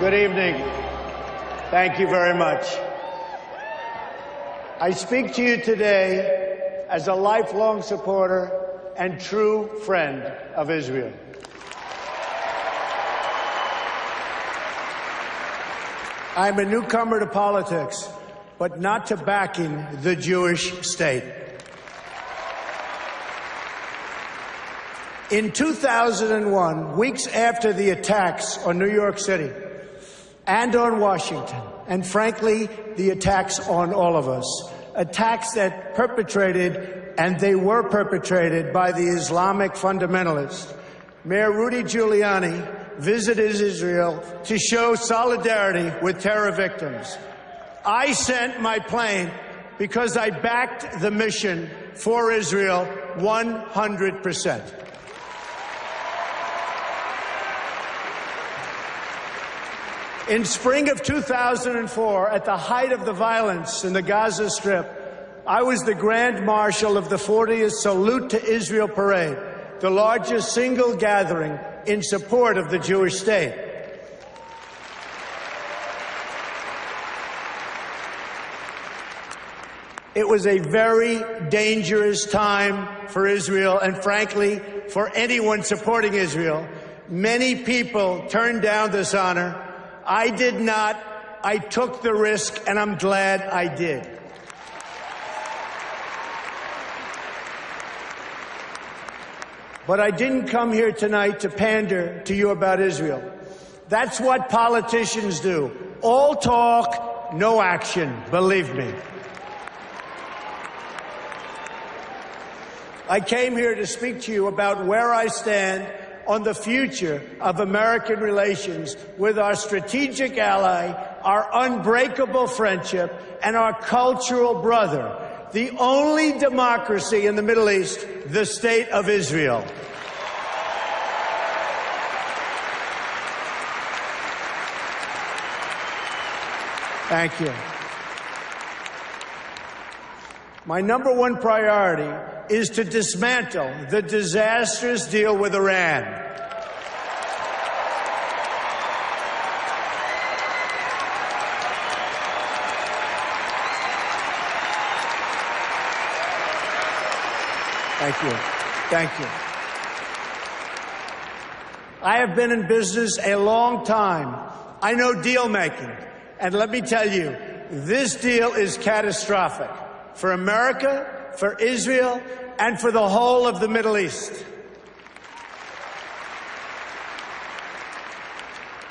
Good evening. Thank you very much. I speak to you today as a lifelong supporter and true friend of Israel. I'm a newcomer to politics, but not to backing the Jewish state. In 2001, weeks after the attacks on New York City and on Washington, and frankly, the attacks on all of us, attacks that perpetrated, and they were perpetrated by the Islamic fundamentalists, Mayor Rudy Giuliani visited Israel to show solidarity with terror victims. I sent my plane because I backed the mission for Israel 100%. In spring of 2004, at the height of the violence in the Gaza Strip, I was the Grand Marshal of the 40th Salute to Israel Parade, the largest single gathering in support of the Jewish state. It was a very dangerous time for Israel and, frankly, for anyone supporting Israel. Many people turned down this honor. I did not. I took the risk, and I'm glad I did. But I didn't come here tonight to pander to you about Israel. That's what politicians do. All talk, no action, believe me. I came here to speak to you about where I stand on the future of American relations with our strategic ally, our unbreakable friendship, and our cultural brother, the only democracy in the Middle East, the State of Israel. Thank you. My number one priority is to dismantle the disastrous deal with Iran. Thank you. Thank you. I have been in business a long time. I know deal making. And let me tell you, this deal is catastrophic for America, for Israel, and for the whole of the Middle East.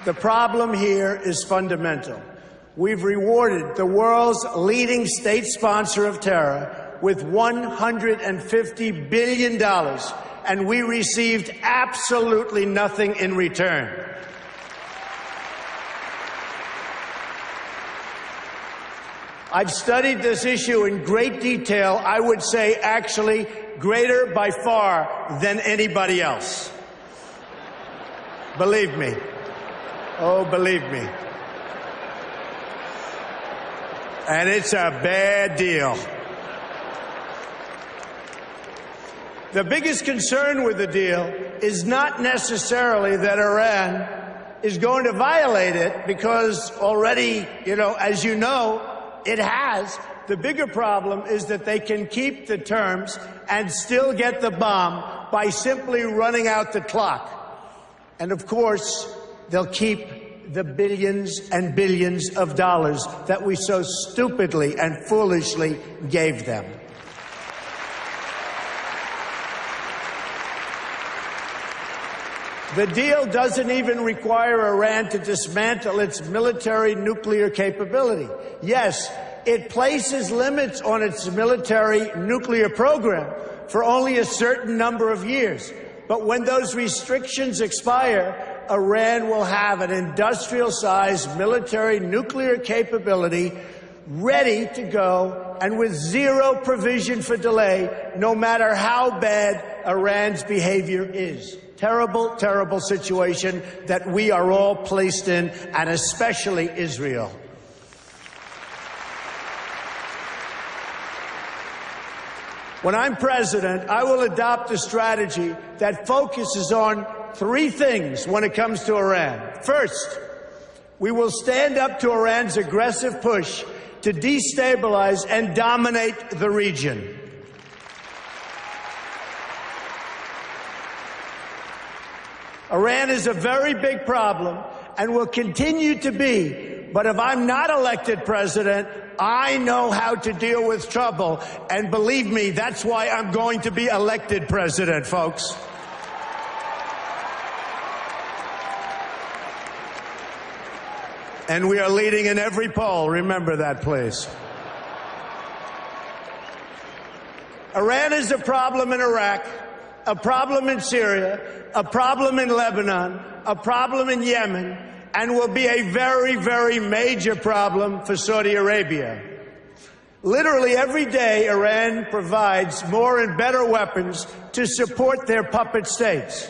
The problem here is fundamental. We've rewarded the world's leading state sponsor of terror with $150 billion, and we received absolutely nothing in return. I've studied this issue in great detail, I would say actually greater by far than anybody else. Believe me. Oh, believe me. And it's a bad deal. The biggest concern with the deal is not necessarily that Iran is going to violate it, because already, as you know, it has. The bigger problem is that they can keep the terms and still get the bomb by simply running out the clock. And of course, they'll keep the billions and billions of dollars that we so stupidly and foolishly gave them. The deal doesn't even require Iran to dismantle its military nuclear capability. Yes, it places limits on its military nuclear program for only a certain number of years. But when those restrictions expire, Iran will have an industrial-sized military nuclear capability ready to go and with zero provision for delay, no matter how bad Iran's behavior is. Terrible, terrible situation that we are all placed in, and especially Israel. When I'm president, I will adopt a strategy that focuses on three things when it comes to Iran. First, We will stand up to Iran's aggressive push to destabilize and dominate the region. Iran is a very big problem and will continue to be. But if I'm not elected president, I know how to deal with trouble. And believe me, that's why I'm going to be elected president, folks. And we are leading in every poll. Remember that, please. Iran is a problem in Iraq, a problem in Syria, a problem in Lebanon, a problem in Yemen, and will be a very, very major problem for Saudi Arabia. Literally every day, Iran provides more and better weapons to support their puppet states.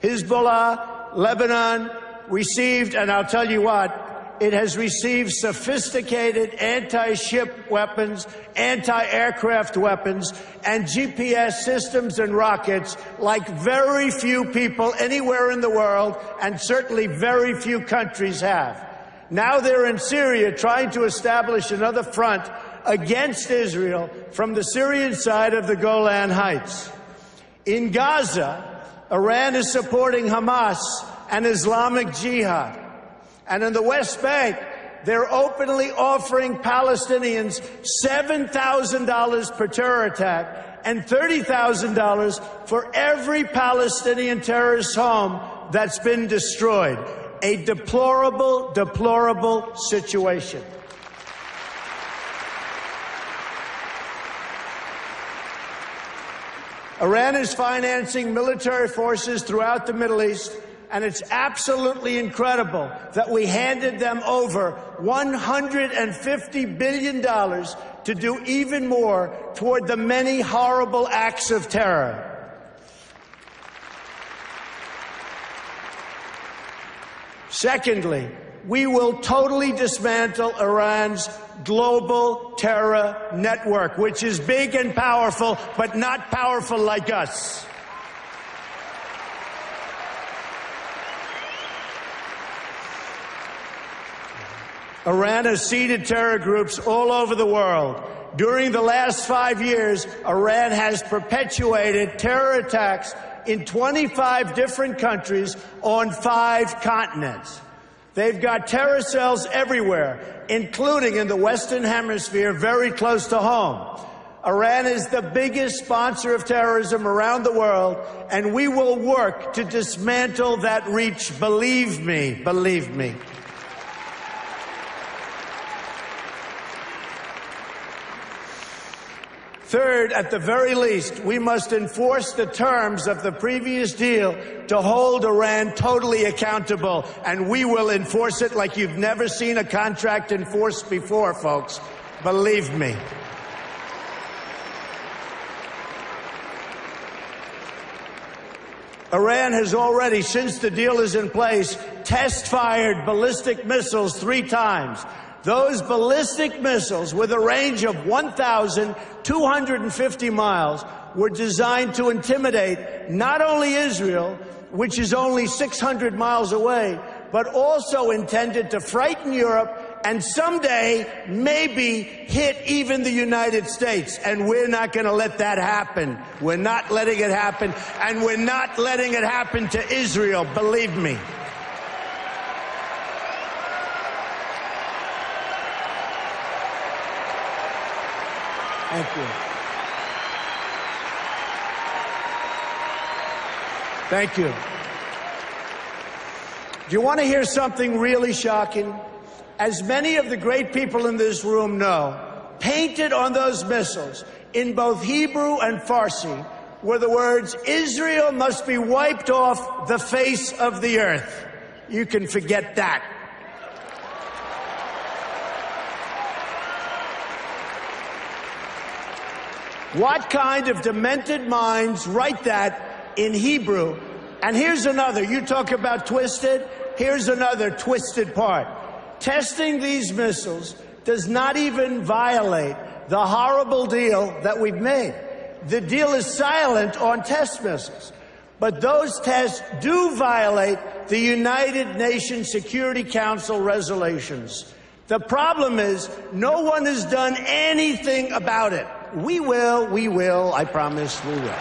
Hezbollah, Lebanon, received, and I'll tell you what, it has received sophisticated anti-ship weapons, anti-aircraft weapons, and GPS systems and rockets like very few people anywhere in the world, and certainly very few countries have. Now they're in Syria trying to establish another front against Israel from the Syrian side of the Golan Heights. In Gaza, Iran is supporting Hamas and Islamic Jihad. And in the West Bank, they're openly offering Palestinians $7,000 per terror attack and $30,000 for every Palestinian terrorist home that's been destroyed. A deplorable, deplorable situation. Iran is financing military forces throughout the Middle East, and it's absolutely incredible that we handed them over $150 billion to do even more toward the many horrible acts of terror. Secondly, we will totally dismantle Iran's global terror network, which is big and powerful, but not powerful like us. Iran has seeded terror groups all over the world. During the last 5 years, Iran has perpetuated terror attacks in 25 different countries on 5 continents. They've got terror cells everywhere, including in the Western Hemisphere, very close to home. Iran is the biggest sponsor of terrorism around the world, and we will work to dismantle that reach. Believe me, believe me. Third, at the very least, we must enforce the terms of the previous deal to hold Iran totally accountable, and we will enforce it like you've never seen a contract enforced before, folks. Believe me. Iran has already, since the deal is in place, test-fired ballistic missiles 3 times. Those ballistic missiles, with a range of 1,250 miles, were designed to intimidate not only Israel, which is only 600 miles away, but also intended to frighten Europe and someday maybe hit even the United States. And we're not going to let that happen. We're not letting it happen, and we're not letting it happen to Israel, believe me. Thank you. Thank you. Do you want to hear something really shocking? As many of the great people in this room know, painted on those missiles in both Hebrew and Farsi were the words, "Israel must be wiped off the face of the earth." You can forget that. What kind of demented minds write that in Hebrew? And here's another. You talk about twisted. Here's another twisted part. Testing these missiles does not even violate the horrible deal that we've made. The deal is silent on test missiles. But those tests do violate the United Nations Security Council resolutions. The problem is no one has done anything about it. We will, I promise we will.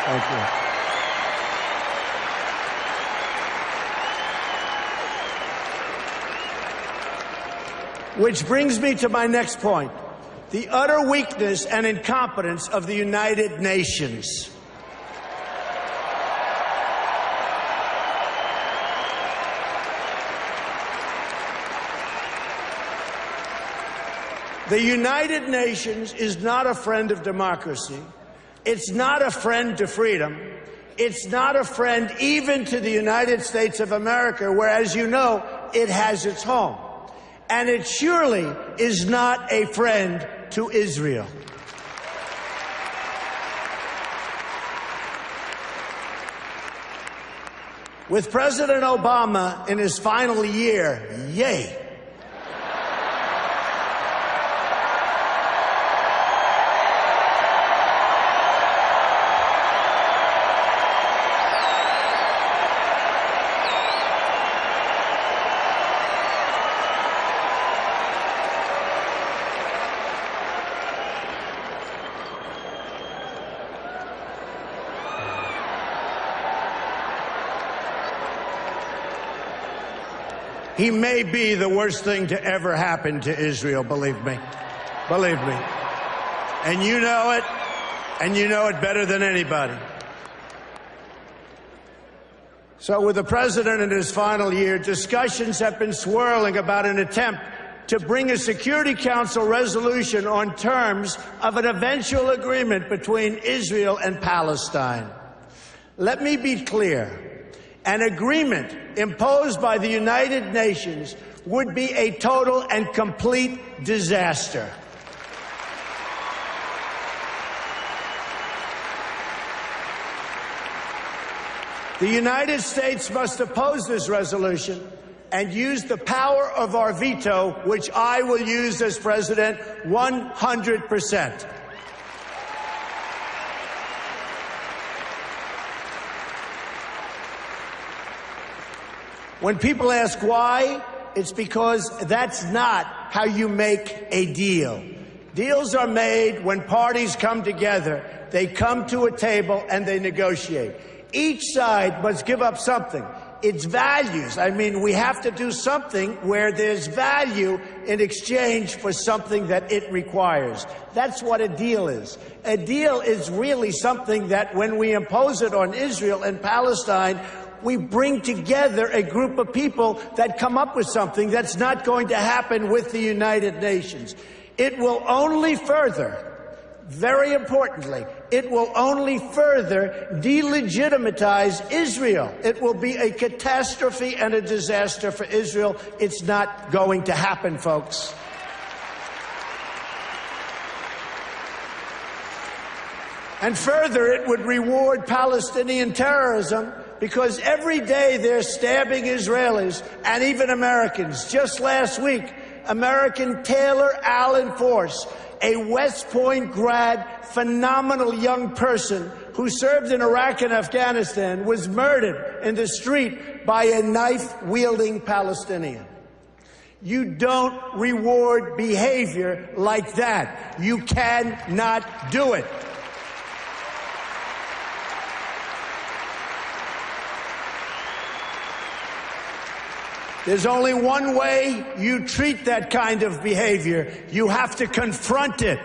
Thank you. Which brings me to my next point, the utter weakness and incompetence of the United Nations. The United Nations is not a friend of democracy. It's not a friend to freedom. It's not a friend even to the United States of America, where, as you know, it has its home. And it surely is not a friend to Israel. With President Obama in his final year, yay. He may be the worst thing to ever happen to Israel, believe me. Believe me. And you know it better than anybody. So with the president in his final year, discussions have been swirling about an attempt to bring a Security Council resolution on terms of an eventual agreement between Israel and Palestine. Let me be clear. An agreement imposed by the United Nations would be a total and complete disaster. The United States must oppose this resolution and use the power of our veto, which I will use as president 100%. When people ask why, it's because that's not how you make a deal. Deals are made when parties come together. They come to a table and they negotiate. Each side must give up something. It's values. I mean, we have to do something where there's value in exchange for something that it requires. That's what a deal is. A deal is really something that when we impose it on Israel and Palestine, we bring together a group of people that come up with something that's not going to happen with the United Nations. It will only further, very importantly, it will only further delegitimize Israel. It will be a catastrophe and a disaster for Israel. It's not going to happen, folks. And further, it would reward Palestinian terrorism, because every day they're stabbing Israelis and even Americans. Just last week, American Taylor Allen Force, a West Point grad, phenomenal young person who served in Iraq and Afghanistan, was murdered in the street by a knife-wielding Palestinian. You don't reward behavior like that. You cannot do it. There's only one way you treat that kind of behavior. You have to confront it.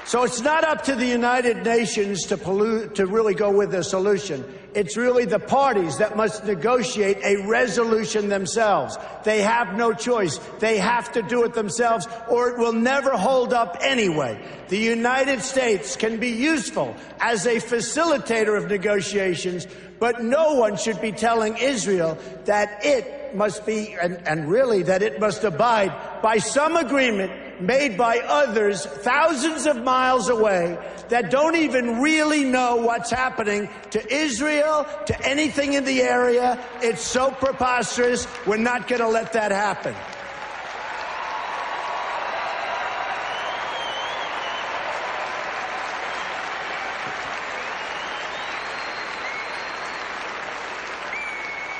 So it's not up to the United Nations to really go with a solution. It's really the parties that must negotiate a resolution themselves. They have no choice. They have to do it themselves, or it will never hold up anyway. The United States can be useful as a facilitator of negotiations, but no one should be telling Israel that it must be, and really that it must abide by some agreement made by others thousands of miles away that don't even really know what's happening to Israel, to anything in the area. It's so preposterous. We're not going to let that happen.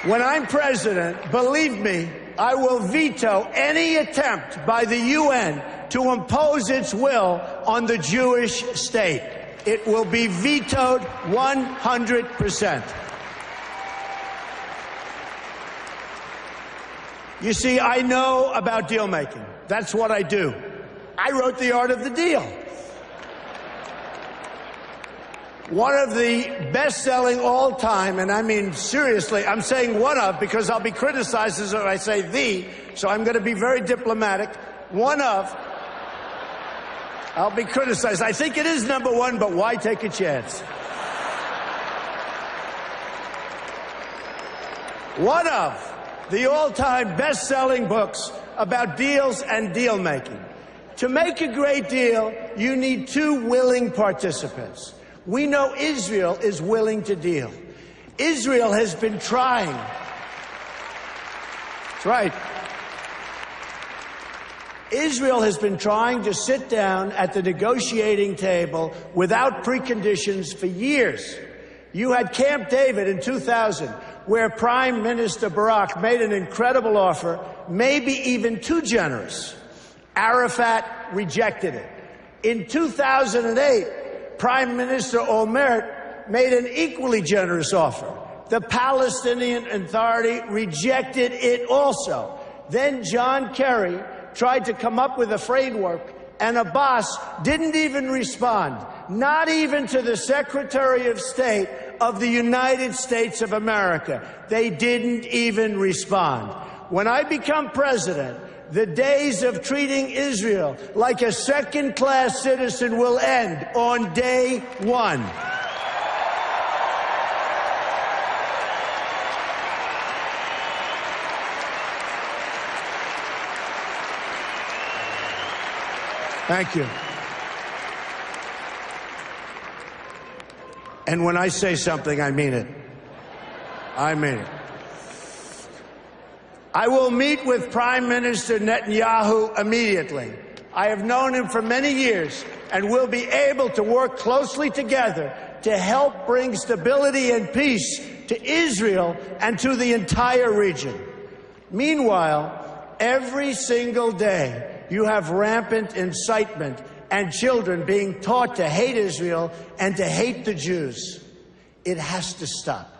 When I'm president, believe me, I will veto any attempt by the UN to impose its will on the Jewish state. It will be vetoed 100%. You see, I know about deal making. That's what I do. I wrote The Art of the Deal. One of the best-selling all-time, and I mean seriously, I'm saying one of because I'll be criticized as if I say the, so I'm going to be very diplomatic. One of, I'll be criticized. I think it is number one, but why take a chance? One of the all-time best-selling books about deals and deal-making. To make a great deal, you need two willing participants. We know Israel is willing to deal. Israel has been trying. That's right. Israel has been trying to sit down at the negotiating table without preconditions for years. You had Camp David in 2000, where Prime Minister Barak made an incredible offer, maybe even too generous. Arafat rejected it. In 2008, Prime Minister Olmert made an equally generous offer. The Palestinian Authority rejected it also. Then John Kerry tried to come up with a framework, and Abbas didn't even respond, not even to the Secretary of State of the United States of America. They didn't even respond. When I become president, the days of treating Israel like a second-class citizen will end on day one. Thank you. And when I say something, I mean it. I mean it. I will meet with Prime Minister Netanyahu immediately. I have known him for many years and will be able to work closely together to help bring stability and peace to Israel and to the entire region. Meanwhile, every single day, you have rampant incitement and children being taught to hate Israel and to hate the Jews. It has to stop.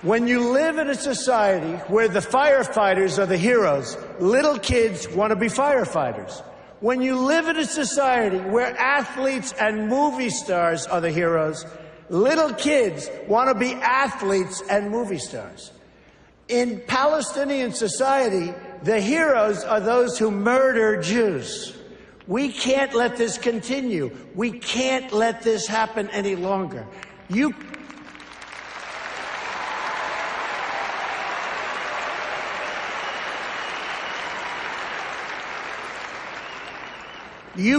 When you live in a society where the firefighters are the heroes, little kids want to be firefighters. When you live in a society where athletes and movie stars are the heroes, little kids want to be athletes and movie stars. In Palestinian society, the heroes are those who murder Jews. We can't let this continue. We can't let this happen any longer. You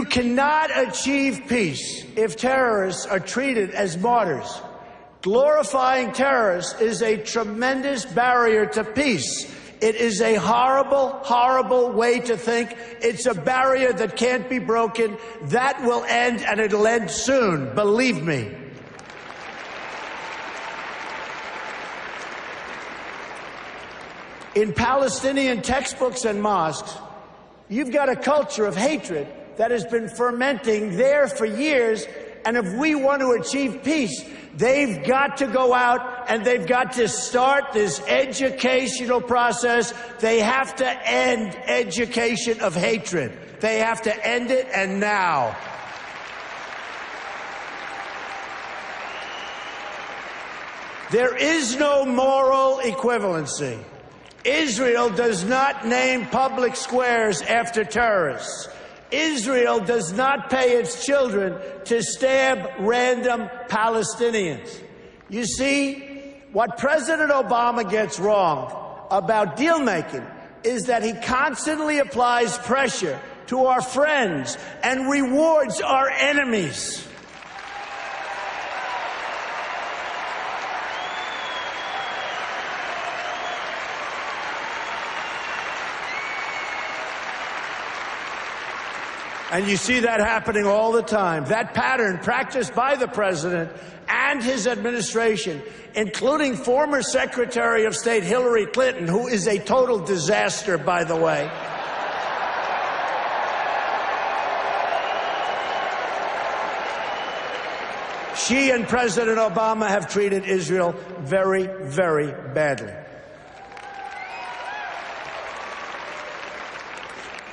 cannot achieve peace if terrorists are treated as martyrs. Glorifying terrorists is a tremendous barrier to peace. It is a horrible, horrible way to think. It's a barrier that can't be broken. That will end, and it'll end soon, believe me. In Palestinian textbooks and mosques, you've got a culture of hatred that has been fermenting there for years, and if we want to achieve peace, they've got to go out and they've got to start this educational process. They have to end education of hatred. They have to end it, and now. There is no moral equivalency. Israel does not name public squares after terrorists. Israel does not pay its children to stab random Palestinians. You see, What President Obama gets wrong about deal-making is that he constantly applies pressure to our friends and rewards our enemies. And you see that happening all the time. That pattern practiced by the president and his administration, including former Secretary of State Hillary Clinton, who is a total disaster, by the way. She and President Obama have treated Israel very, very badly.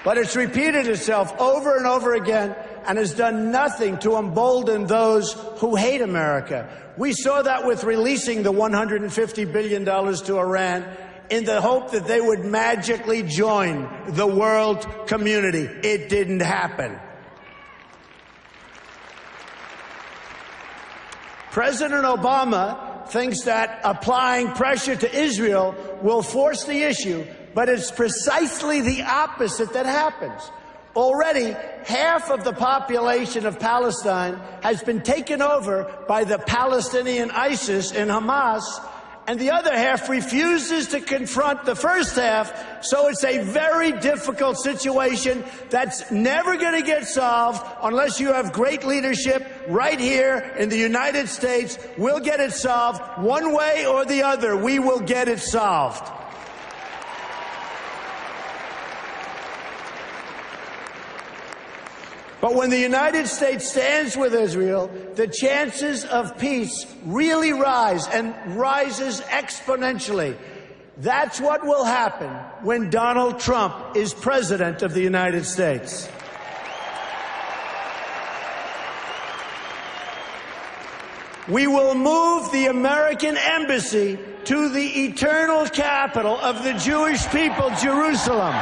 But it's repeated itself over and over again and has done nothing to embolden those who hate America. We saw that with releasing the $150 billion to Iran in the hope that they would magically join the world community. It didn't happen. President Obama thinks that applying pressure to Israel will force the issue, but it's precisely the opposite that happens. Already, half of the population of Palestine has been taken over by the Palestinian ISIS and Hamas, and the other half refuses to confront the first half, so it's a very difficult situation that's never going to get solved unless you have great leadership right here in the United States. We'll get it solved one way or the other. We will get it solved. But when the United States stands with Israel, the chances of peace really rise, and rises exponentially. That's what will happen when Donald Trump is president of the United States. We will move the American embassy to the eternal capital of the Jewish people, Jerusalem.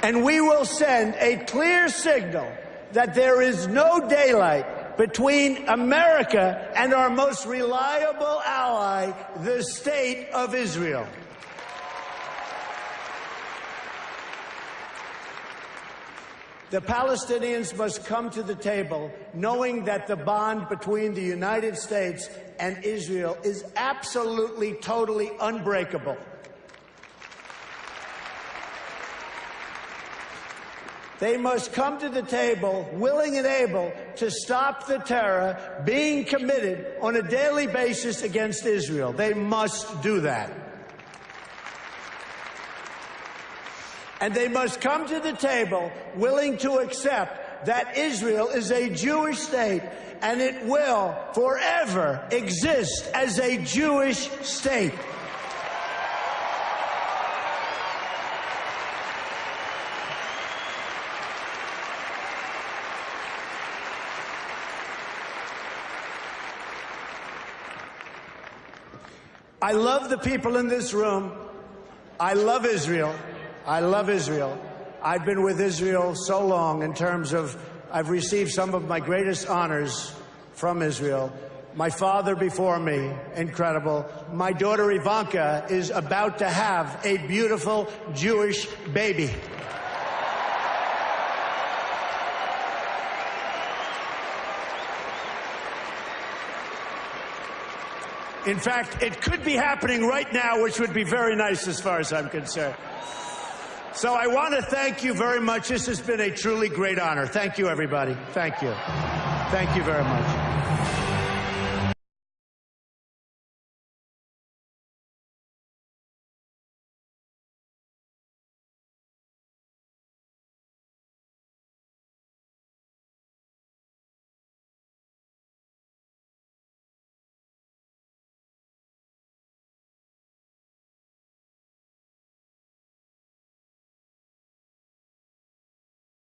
And we will send a clear signal that there is no daylight between America and our most reliable ally, the State of Israel. The Palestinians must come to the table knowing that the bond between the United States and Israel is absolutely, totally unbreakable. They must come to the table willing and able to stop the terror being committed on a daily basis against Israel. They must do that. And they must come to the table willing to accept that Israel is a Jewish state and it will forever exist as a Jewish state. I love the people in this room. I love Israel. I love Israel. I've been with Israel so long in terms of I've received some of my greatest honors from Israel. My father before me, incredible. My daughter Ivanka is about to have a beautiful Jewish baby. In fact, it could be happening right now, which would be very nice as far as I'm concerned. So I want to thank you very much. This has been a truly great honor. Thank you, everybody. Thank you. Thank you very much.